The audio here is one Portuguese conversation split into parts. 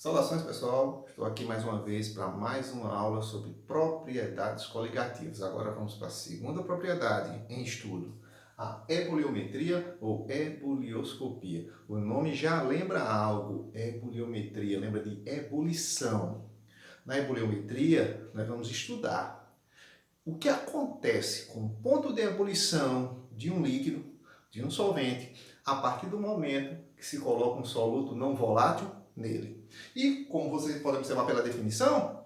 Saudações, pessoal! Estou aqui mais uma vez para mais uma aula sobre propriedades coligativas. Agora vamos para a segunda propriedade em estudo, a ebuliometria ou ebulioscopia. O nome já lembra algo, ebuliometria, lembra de ebulição. Na ebuliometria, nós vamos estudar o que acontece com o ponto de ebulição de um líquido, de um solvente, a partir do momento que se coloca um soluto não volátil nele. E, como vocês podem observar pela definição,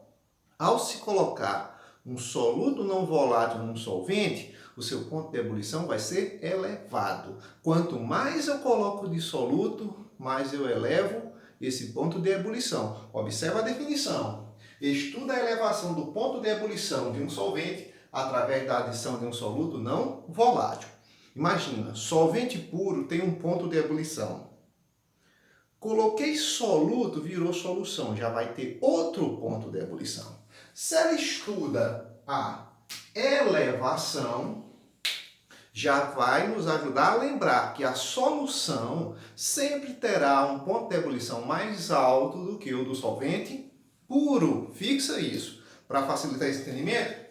ao se colocar um soluto não volátil num solvente, o seu ponto de ebulição vai ser elevado. Quanto mais eu coloco de soluto, mais eu elevo esse ponto de ebulição. Observa a definição. Estuda a elevação do ponto de ebulição de um solvente através da adição de um soluto não volátil. Imagina, solvente puro tem um ponto de ebulição. Coloquei soluto, virou solução, já vai ter outro ponto de ebulição. Se ela estuda a elevação, já vai nos ajudar a lembrar que a solução sempre terá um ponto de ebulição mais alto do que o do solvente puro. Fixa isso. Para facilitar esse entendimento,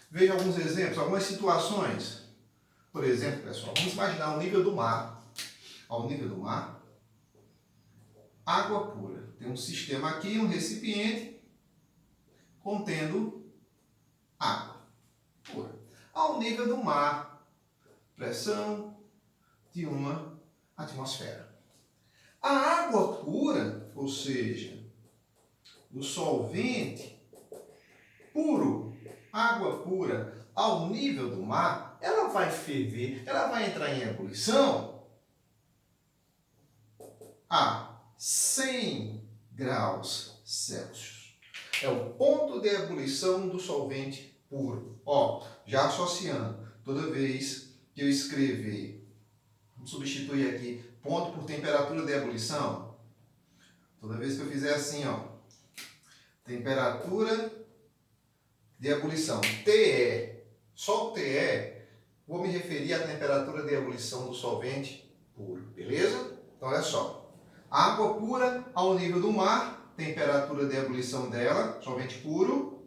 veja alguns exemplos, algumas situações. Por exemplo, pessoal, vamos imaginar o nível do mar. Ao nível do mar, água pura. Tem um sistema aqui, um recipiente contendo água pura. Ao nível do mar, pressão de uma atmosfera. A água pura, ou seja, o solvente puro, água pura, ao nível do mar, ela vai ferver, ela vai entrar em ebulição a 100 graus Celsius. É o ponto de ebulição do solvente puro. Ó, já associando, toda vez que eu escrever, vamos substituir aqui, ponto por temperatura de ebulição. Toda vez que eu fizer assim, ó, temperatura de ebulição, TE, só o TE, vou me referir à temperatura de ebulição do solvente puro, beleza? Então, olha só. Água pura ao nível do mar, temperatura de ebulição dela, solvente puro,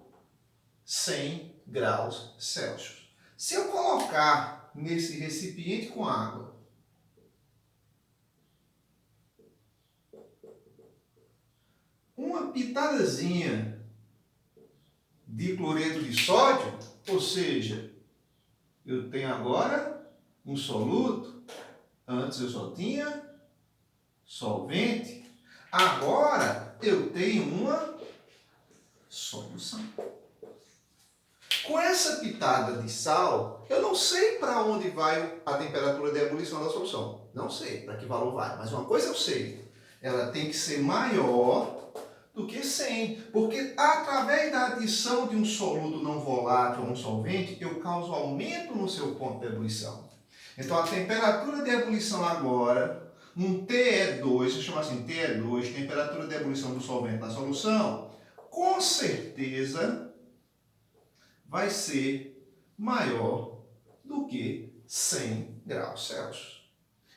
100 graus Celsius. Se eu colocar nesse recipiente com água uma pitadazinha de cloreto de sódio, ou seja, eu tenho agora um soluto, antes eu só tinha solvente, agora eu tenho uma solução. Com essa pitada de sal, eu não sei para onde vai a temperatura de ebulição da solução. Não sei para que valor vai, mas uma coisa eu sei, ela tem que ser maior do que 100, porque através da adição de um soluto não volátil a um solvente, eu causo aumento no seu ponto de ebulição. Então, a temperatura de ebulição agora, um TE2, se chama assim, TE2, temperatura de ebulição do solvente na solução, com certeza vai ser maior do que 100 graus Celsius.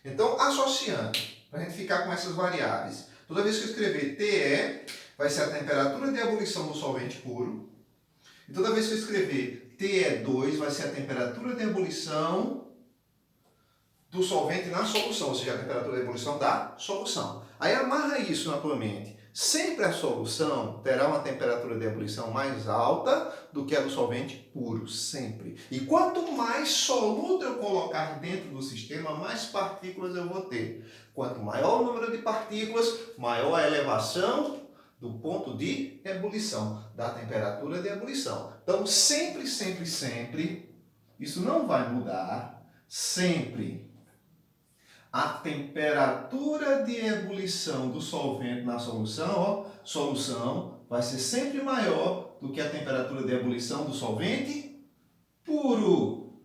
Então, associando, para a gente ficar com essas variáveis, toda vez que eu escrever TE, vai ser a temperatura de ebulição do solvente puro. E toda vez que eu escrever TE2, vai ser a temperatura de ebulição do solvente na solução, ou seja, a temperatura de ebulição da solução. Aí amarra isso na tua mente. Sempre a solução terá uma temperatura de ebulição mais alta do que a do solvente puro, sempre. E quanto mais soluto eu colocar dentro do sistema, mais partículas eu vou ter. Quanto maior o número de partículas, maior a elevação do ponto de ebulição, da temperatura de ebulição. Então, sempre, isso não vai mudar, sempre a temperatura de ebulição do solvente na solução, solução vai ser sempre maior do que a temperatura de ebulição do solvente puro.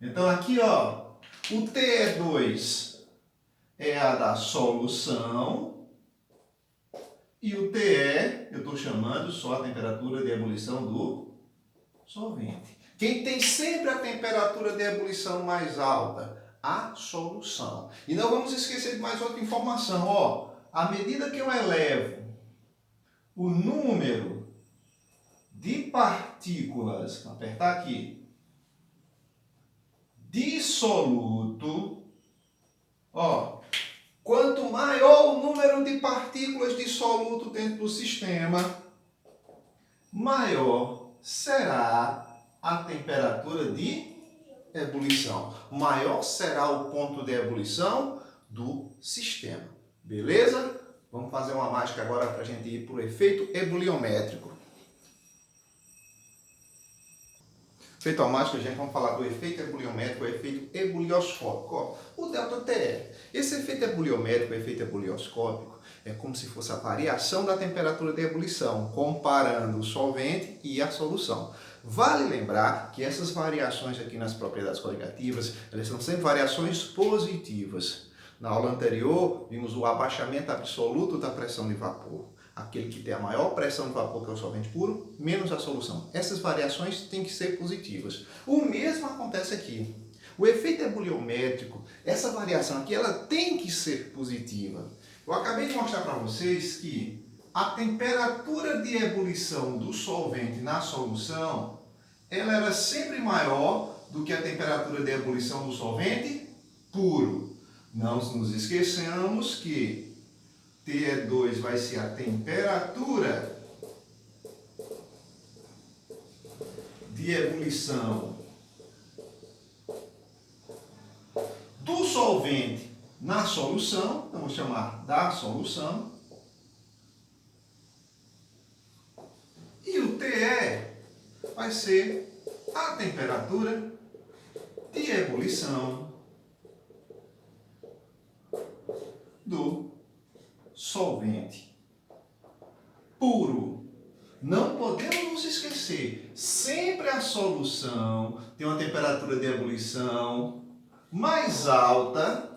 Então, aqui, ó, o TE2 é a da solução, e o TE, eu estou chamando só a temperatura de ebulição do solvente. Quem tem sempre a temperatura de ebulição mais alta? A solução. E não vamos esquecer de mais outra informação. Ó, à medida que eu elevo o número de partículas, vou apertar aqui, dissoluto, ó, quanto maior o número de partículas dissoluto dentro do sistema, maior será a temperatura de ebulição. Maior será o ponto de ebulição do sistema. Beleza? Vamos fazer uma mágica agora para a gente ir para o efeito ebuliométrico. Feito a mágica, gente, vamos falar do efeito ebuliométrico, o efeito ebulioscópico. Ó, o ΔTE. Esse efeito ebuliométrico, o efeito ebulioscópico, é como se fosse a variação da temperatura de ebulição, comparando o solvente e a solução. Vale lembrar que essas variações aqui nas propriedades coligativas, elas são sempre variações positivas. Na aula anterior, vimos o abaixamento absoluto da pressão de vapor. Aquele que tem a maior pressão de vapor, que é o solvente puro, menos a solução. Essas variações têm que ser positivas. O mesmo acontece aqui. O efeito ebuliométrico, essa variação aqui, ela tem que ser positiva. Eu acabei de mostrar para vocês que a temperatura de ebulição do solvente na solução, ela era sempre maior do que a temperatura de ebulição do solvente puro. Não nos esqueçamos que TE2 vai ser a temperatura de ebulição do solvente na solução, vamos chamar da solução, e o TE vai ser a temperatura de ebulição do solvente puro. Não podemos nos esquecer, sempre a solução tem uma temperatura de ebulição mais alta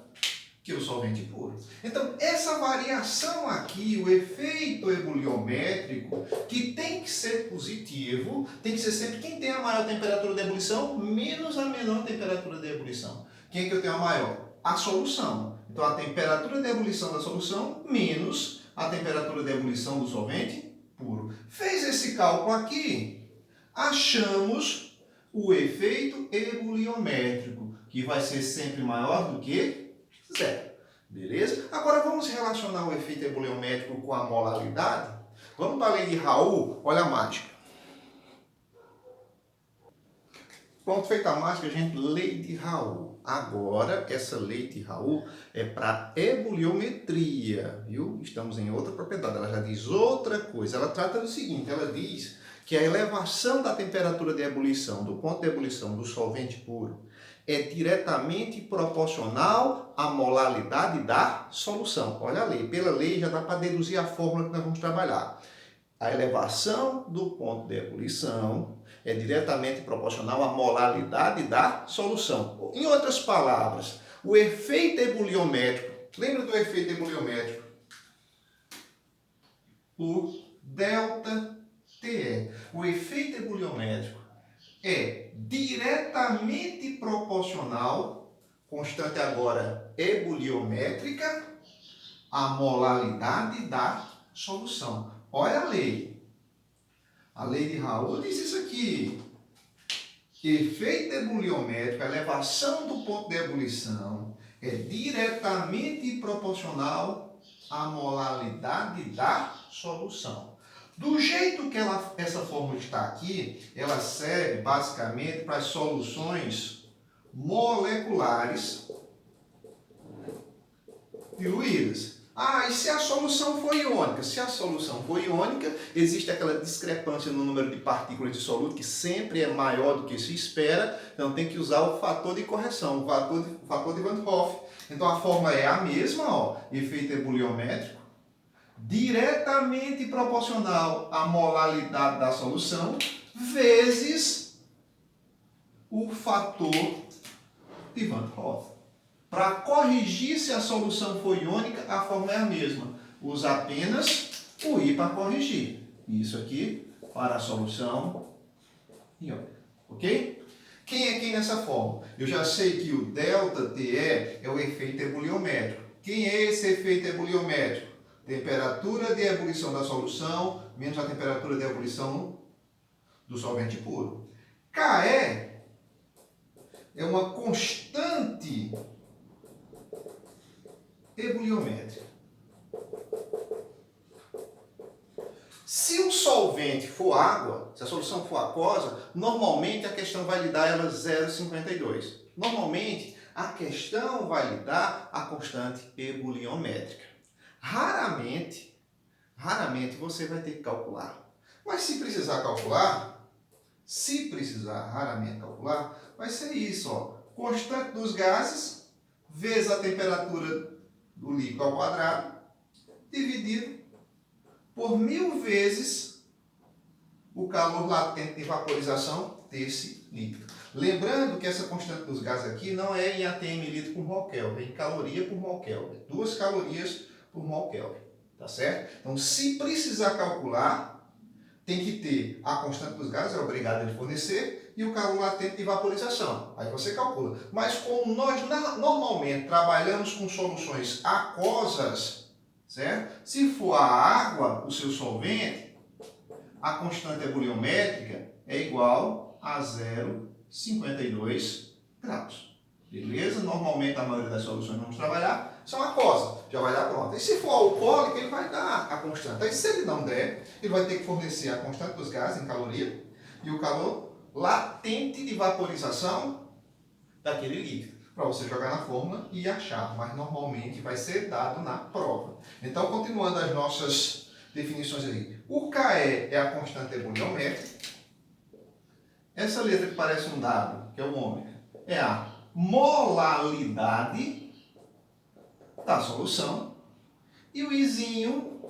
que o solvente puro. Então, essa variação aqui, o efeito ebuliométrico, que tem que ser positivo, tem que ser sempre quem tem a maior temperatura de ebulição menos a menor temperatura de ebulição. Quem é que eu tenho a maior? A solução. Então, a temperatura de ebulição da solução menos a temperatura de ebulição do solvente puro. Fez esse cálculo aqui, achamos o efeito ebuliométrico, que vai ser sempre maior do que zero. Beleza? Agora vamos relacionar o efeito ebuliométrico com a molaridade. Vamos para a lei de Raoult, olha a mágica. Pronto, feita a mágica, gente, lei de Raoult. Agora, essa lei de Raoult é para ebuliometria, viu? Estamos em outra propriedade, ela já diz outra coisa. Ela trata do seguinte, ela diz que a elevação da temperatura de ebulição, do ponto de ebulição do solvente puro, é diretamente proporcional à molaridade da solução. Olha a lei, pela lei já dá para deduzir a fórmula que nós vamos trabalhar. A elevação do ponto de ebulição é diretamente proporcional à molaridade da solução. Em outras palavras, o efeito ebuliométrico, lembra do efeito ebuliométrico? O ΔTE. O efeito ebuliométrico é diretamente proporcional, constante agora ebuliométrica, à molaridade da solução. Olha a lei. A lei de Raoult diz isso aqui. Efeito ebuliométrico, a elevação do ponto de ebulição, é diretamente proporcional à molaridade da solução. Do jeito que essa fórmula está aqui, ela serve basicamente para as soluções moleculares diluídas. Ah, e se a solução for iônica? Se a solução for iônica, existe aquela discrepância no número de partículas de soluto, que sempre é maior do que se espera, então tem que usar o fator de correção, o fator de Van Hoff. Então a fórmula é a mesma, ó, efeito ebuliométrico, diretamente proporcional à molaridade da solução, vezes o fator de Van Hoff. Para corrigir se a solução for iônica, a fórmula é a mesma. Usa apenas o I para corrigir. Isso aqui para a solução iônica. Ok? Quem é quem nessa fórmula? Eu já sei que o ΔTE é o efeito ebuliométrico. Quem é esse efeito ebuliométrico? temperatura de ebulição da solução menos a temperatura de ebulição do solvente puro. KE é uma constante ebuliométrica. Se o solvente for água, se a solução for aquosa, normalmente a questão vai lhe dar ela 0,52. Normalmente a questão vai lhe dar a constante ebuliométrica. Raramente você vai ter que calcular. Mas se precisar raramente calcular, vai ser isso, ó. Constante dos gases vezes a temperatura do líquido ao quadrado, dividido por 1000 vezes o calor latente de vaporização desse líquido. Lembrando que essa constante dos gases aqui não é em atm litro por mol Kelvin, é em caloria por mol Kelvin. 2 calorias por mol Kelvin, tá certo? Então, se precisar calcular, tem que ter a constante dos gases, é obrigado a fornecer, e o calor latente de vaporização. Aí você calcula. Mas como nós normalmente trabalhamos com soluções aquosas, certo? Se for a água, o seu solvente, a constante ebuliométrica é igual a 0,52 graus. Beleza? Normalmente a maioria das soluções que vamos trabalhar são aquosas, já vai dar pronta. E se for alcoólica, ele vai dar a constante. Aí se ele não der, ele vai ter que fornecer a constante dos gases em caloria e o calor latente de vaporização daquele líquido, para você jogar na fórmula e achar, mas normalmente vai ser dado na prova. Então, continuando as nossas definições aí. O KE é a constante ebuliométrica. Essa letra que parece um dado, que é o ômega, é a molalidade da solução. E o Izinho,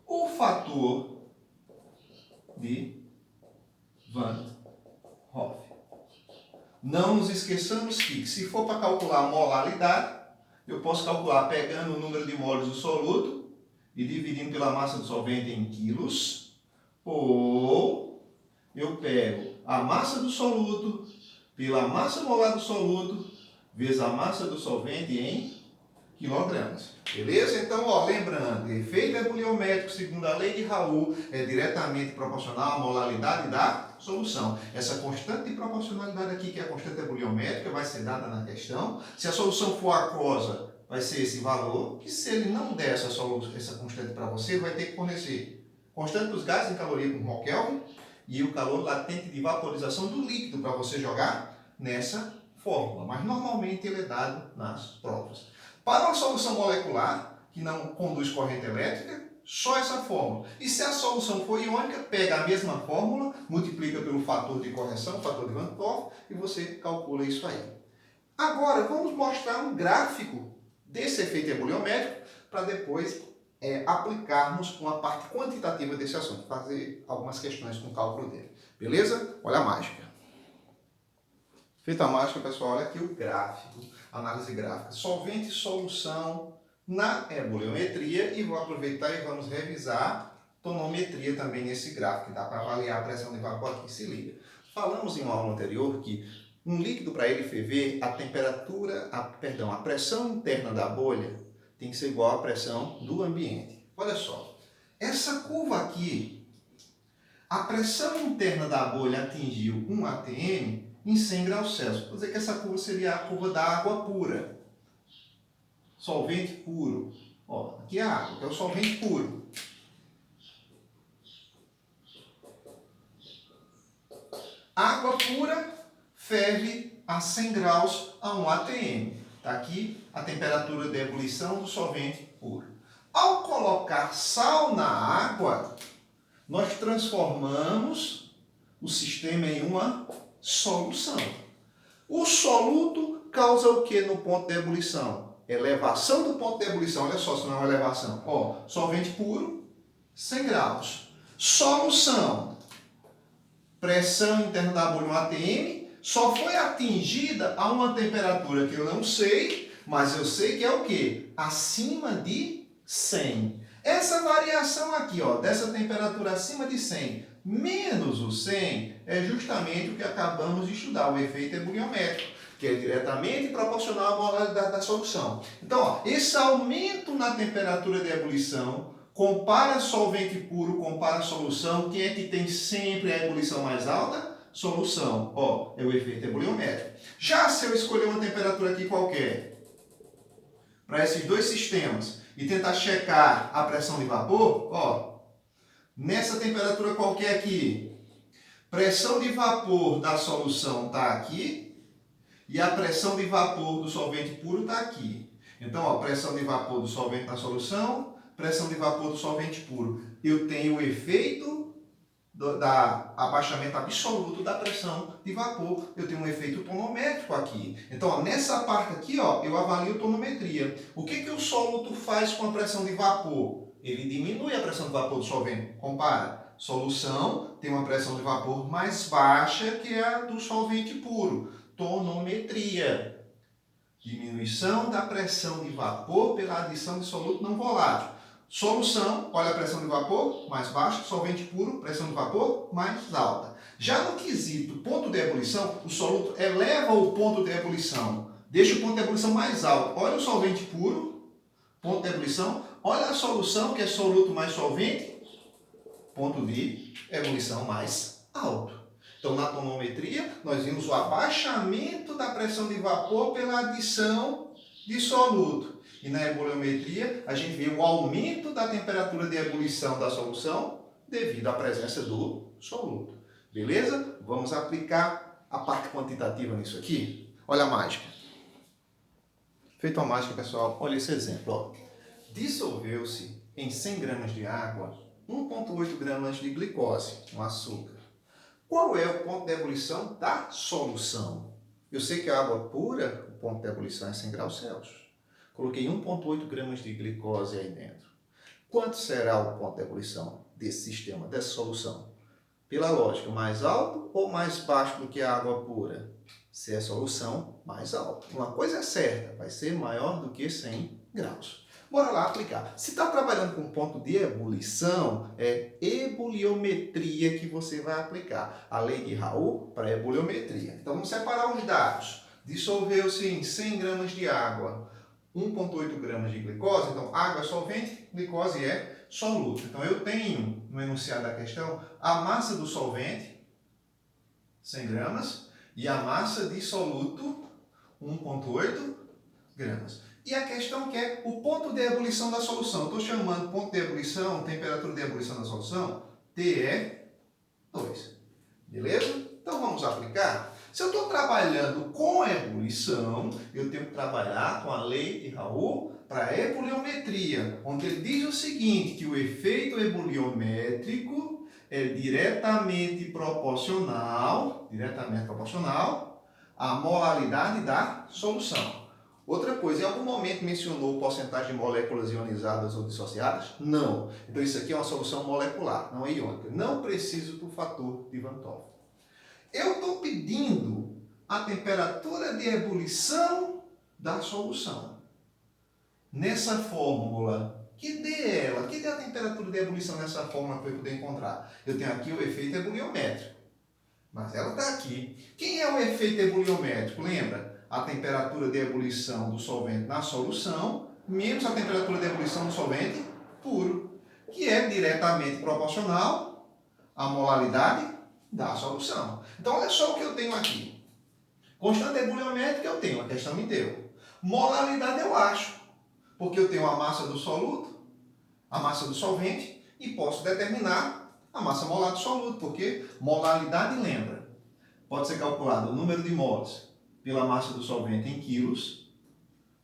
o fator de Van Hoff. Não nos esqueçamos que, se for para calcular a molalidade, eu posso calcular pegando o número de moles do soluto e dividindo pela massa do solvente em quilos, ou eu pego a massa do soluto pela massa molar do soluto vezes a massa do solvente em quilogramas. Beleza? Então, ó, lembrando, efeito ebuliométrico, segundo a lei de Raoult, é diretamente proporcional à molalidade da solução. Essa constante de proporcionalidade aqui, que é a constante ebuliométrica, vai ser dada na questão. Se a solução for aquosa, vai ser esse valor, que se ele não der essa constante para você, vai ter que fornecer constante dos gases em caloria por mol Kelvin e o calor latente de vaporização do líquido para você jogar nessa fórmula. Mas normalmente ele é dado nas provas. Para uma solução molecular, que não conduz corrente elétrica, só essa fórmula. E se a solução for iônica, pega a mesma fórmula, multiplica pelo fator de correção, fator de Van Hoff, e você calcula isso aí. Agora, vamos mostrar um gráfico desse efeito ebuliométrico, para depois aplicarmos uma parte quantitativa desse assunto, fazer algumas questões com o cálculo dele. Beleza? Olha a mágica. Feita a mágica, pessoal, olha aqui o gráfico, análise gráfica. Solvente e solução na ebuliometria, e vou aproveitar e vamos revisar tonometria também nesse gráfico, que dá para avaliar a pressão de vapor aqui. Se liga. Falamos em uma aula anterior que um líquido, para ele ferver, a pressão interna da bolha tem que ser igual à pressão do ambiente. Olha só, essa curva aqui, a pressão interna da bolha atingiu 1 atm em 100 graus Celsius. Vou dizer que essa curva seria a curva da água pura. Solvente puro. Ó, aqui é a água, que é o solvente puro. Água pura ferve a 100 graus a 1 atm. Está aqui a temperatura de ebulição do solvente puro. Ao colocar sal na água, nós transformamos o sistema em uma solução. O soluto causa o que no ponto de ebulição? Elevação do ponto de ebulição. Olha só se não é uma elevação. Ó, solvente puro, 100 graus. Solução. Pressão interna da bolha 1 atm. Só foi atingida a uma temperatura que eu não sei, mas eu sei que é o quê? Acima de 100. Essa variação aqui, ó, dessa temperatura acima de 100 menos o 100 é justamente o que acabamos de estudar, o efeito ebuliométrico. que é diretamente proporcional à molaridade da solução. Então, ó, esse aumento na temperatura de ebulição, compara solvente puro, compara solução, quem é que tem sempre a ebulição mais alta? Solução. Ó, é o efeito ebuliométrico. Já se eu escolher uma temperatura aqui qualquer, para esses dois sistemas, e tentar checar a pressão de vapor, ó, nessa temperatura qualquer aqui, pressão de vapor da solução está aqui e a pressão de vapor do solvente puro está aqui. Então, ó, pressão de vapor do solvente na solução, pressão de vapor do solvente puro. Eu tenho o efeito da abaixamento absoluto da pressão de vapor. Eu tenho um efeito tonométrico aqui. Então, ó, nessa parte aqui, ó, eu avalio tonometria. O que o soluto faz com a pressão de vapor? Ele diminui a pressão de vapor do solvente. Compara. Solução tem uma pressão de vapor mais baixa que a do solvente puro. Tonometria. Diminuição da pressão de vapor pela adição de soluto não volátil. Solução, olha a pressão de vapor, mais baixa. Solvente puro, pressão de vapor mais alta. Já no quesito ponto de ebulição, o soluto eleva o ponto de ebulição. Deixa o ponto de ebulição mais alto. Olha o solvente puro, ponto de ebulição. Olha a solução, que é soluto mais solvente, ponto de ebulição mais alto. Então, na tonometria, nós vimos o abaixamento da pressão de vapor pela adição de soluto. E na ebuliometria, a gente vê o aumento da temperatura de ebulição da solução devido à presença do soluto. Beleza? Vamos aplicar a parte quantitativa nisso aqui. Olha a mágica. Feito a mágica, pessoal, olha esse exemplo. Ó. Dissolveu-se em 100 gramas de água 1,8 gramas de glicose, um açúcar. Qual é o ponto de ebulição da solução? Eu sei que a água pura, o ponto de ebulição é 100 graus Celsius. Coloquei 1,8 gramas de glicose aí dentro. Quanto será o ponto de ebulição desse sistema, dessa solução? Pela lógica, mais alto ou mais baixo do que a água pura? Se é solução, mais alto. Uma coisa é certa, vai ser maior do que 100 graus. Bora lá aplicar. Se está trabalhando com ponto de ebulição, é ebuliometria que você vai aplicar. A lei de Raoult para ebuliometria. Então vamos separar os dados. Dissolveu-se em 100 gramas de água 1,8 gramas de glicose. Então água é solvente, glicose é soluto. Então eu tenho no enunciado da questão a massa do solvente, 100 gramas, e a massa de soluto, 1,8 gramas. E a questão que é o ponto de ebulição da solução. Eu estou chamando ponto de ebulição, temperatura de ebulição da solução, TE2. Beleza? Então vamos aplicar. Se eu estou trabalhando com ebulição, eu tenho que trabalhar com a lei de Raoult para ebuliometria, onde ele diz o seguinte, que o efeito ebuliométrico é diretamente proporcional à molaridade da solução. Outra coisa, em algum momento mencionou porcentagem de moléculas ionizadas ou dissociadas? Não. Então isso aqui é uma solução molecular, não é iônica. Não preciso do fator de Van 't Hoff. Eu estou pedindo a temperatura de ebulição da solução. Nessa fórmula, que dê a temperatura de ebulição nessa fórmula para eu poder encontrar? Eu tenho aqui o efeito ebuliométrico, mas ela está aqui. Quem é o efeito ebuliométrico? Lembra? A temperatura de ebulição do solvente na solução menos a temperatura de ebulição do solvente puro, que é diretamente proporcional à molaridade da solução. Então, olha só o que eu tenho aqui. Constante ebuliométrica eu tenho, a questão me deu. Molaridade eu acho, porque eu tenho a massa do soluto, a massa do solvente, e posso determinar a massa molar do soluto, porque molaridade, lembra, pode ser calculado o número de moles pela massa do solvente em quilos,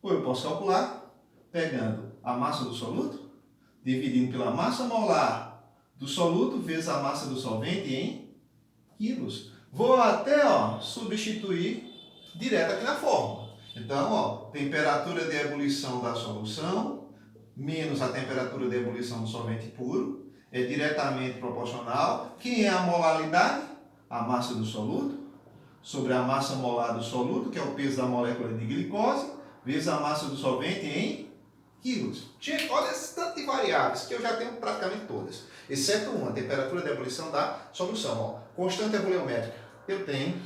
ou eu posso calcular pegando a massa do soluto, dividindo pela massa molar do soluto vezes a massa do solvente em quilos. Vou até substituir direto aqui na fórmula. Então, temperatura de ebulição da solução menos a temperatura de ebulição do solvente puro é diretamente proporcional. Quem é a molaridade? A massa do soluto sobre a massa molar do soluto, que é o peso da molécula de glicose, vezes a massa do solvente em quilos. Gente, olha esse tanto de variáveis, que eu já tenho praticamente todas, exceto uma, a temperatura de ebulição da solução. Constante ebuliométrica, eu tenho.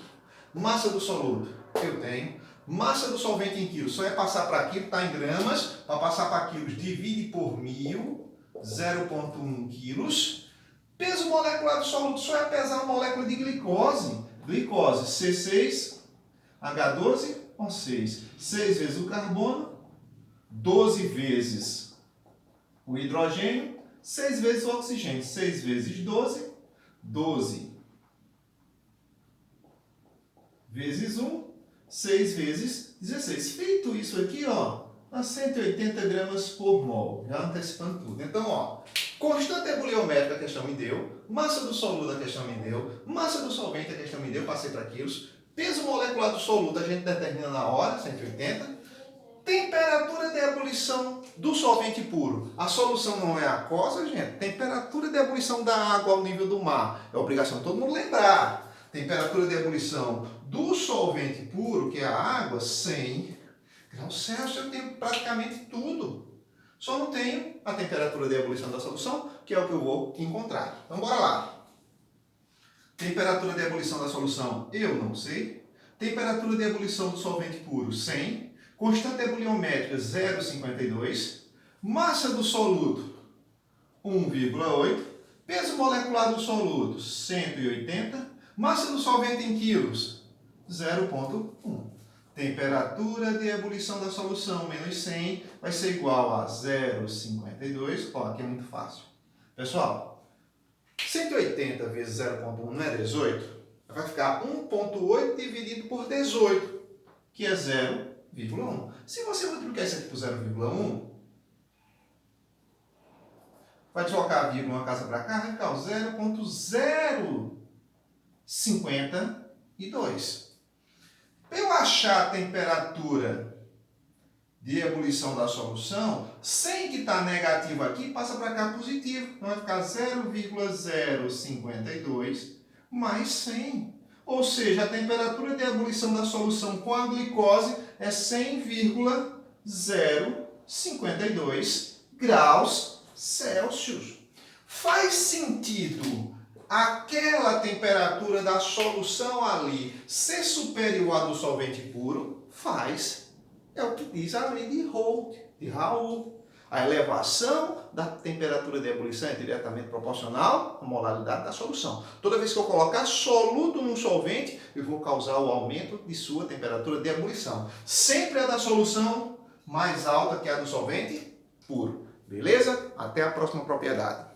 Massa do soluto, eu tenho. Massa do solvente em quilos. Só é passar para quilo, está em gramas. Para passar para quilos, divide por 1000, 0,1 quilos. Peso molecular do soluto. Só é pesar a molécula de glicose. Glicose, C6H12O6. 6 vezes o carbono, 12 vezes o hidrogênio, 6 vezes o oxigênio. 6 vezes 12, 12 vezes 1, 6 vezes 16. Feito isso aqui, ó, a 180 gramas por mol. Já antecipando tudo. Então, ó, constante ebuliométrica a questão me deu, massa do soluto a questão me deu, massa do solvente a questão me deu, passei para quilos, peso molecular do soluto a gente determina na hora, 180, temperatura de ebulição do solvente puro. A solução não é aquosa, gente. Temperatura de ebulição da água ao nível do mar. É obrigação de todo mundo lembrar. Temperatura de ebulição do solvente puro, que é a água, 100 graus Celsius. Eu tenho praticamente tudo. Só não tenho a temperatura de ebulição da solução, que é o que eu vou encontrar. Então, bora lá. Temperatura de ebulição da solução, eu não sei. Temperatura de ebulição do solvente puro, 100. Constante ebuliométrica, 0,52. Massa do soluto, 1,8. Peso molecular do soluto, 180. Massa do solvente em quilos, 0,1. Temperatura de ebulição da solução, menos 100, vai ser igual a 0,52. Ó, aqui é muito fácil. Pessoal, 180 vezes 0,1 não é 18? Vai ficar 1,8 dividido por 18, que é 0,1. Se você multiplicar isso aqui por 0,1, vai deslocar a vírgula uma casa para cá, vai ficar 0,052. Para eu achar a temperatura de ebulição da solução, 100 que está negativo aqui, passa para cá positivo. Então vai ficar 0,052 mais 100. Ou seja, a temperatura de ebulição da solução com a glicose é 100,052 graus Celsius. Faz sentido aquela temperatura da solução ali ser superior à do solvente puro? Faz. É o que diz a lei de Raoult. A elevação da temperatura de ebulição é diretamente proporcional à molaridade da solução. Toda vez que eu colocar soluto num solvente, eu vou causar o aumento de sua temperatura de ebulição. Sempre a da solução mais alta que a do solvente puro. Beleza? Até a próxima propriedade.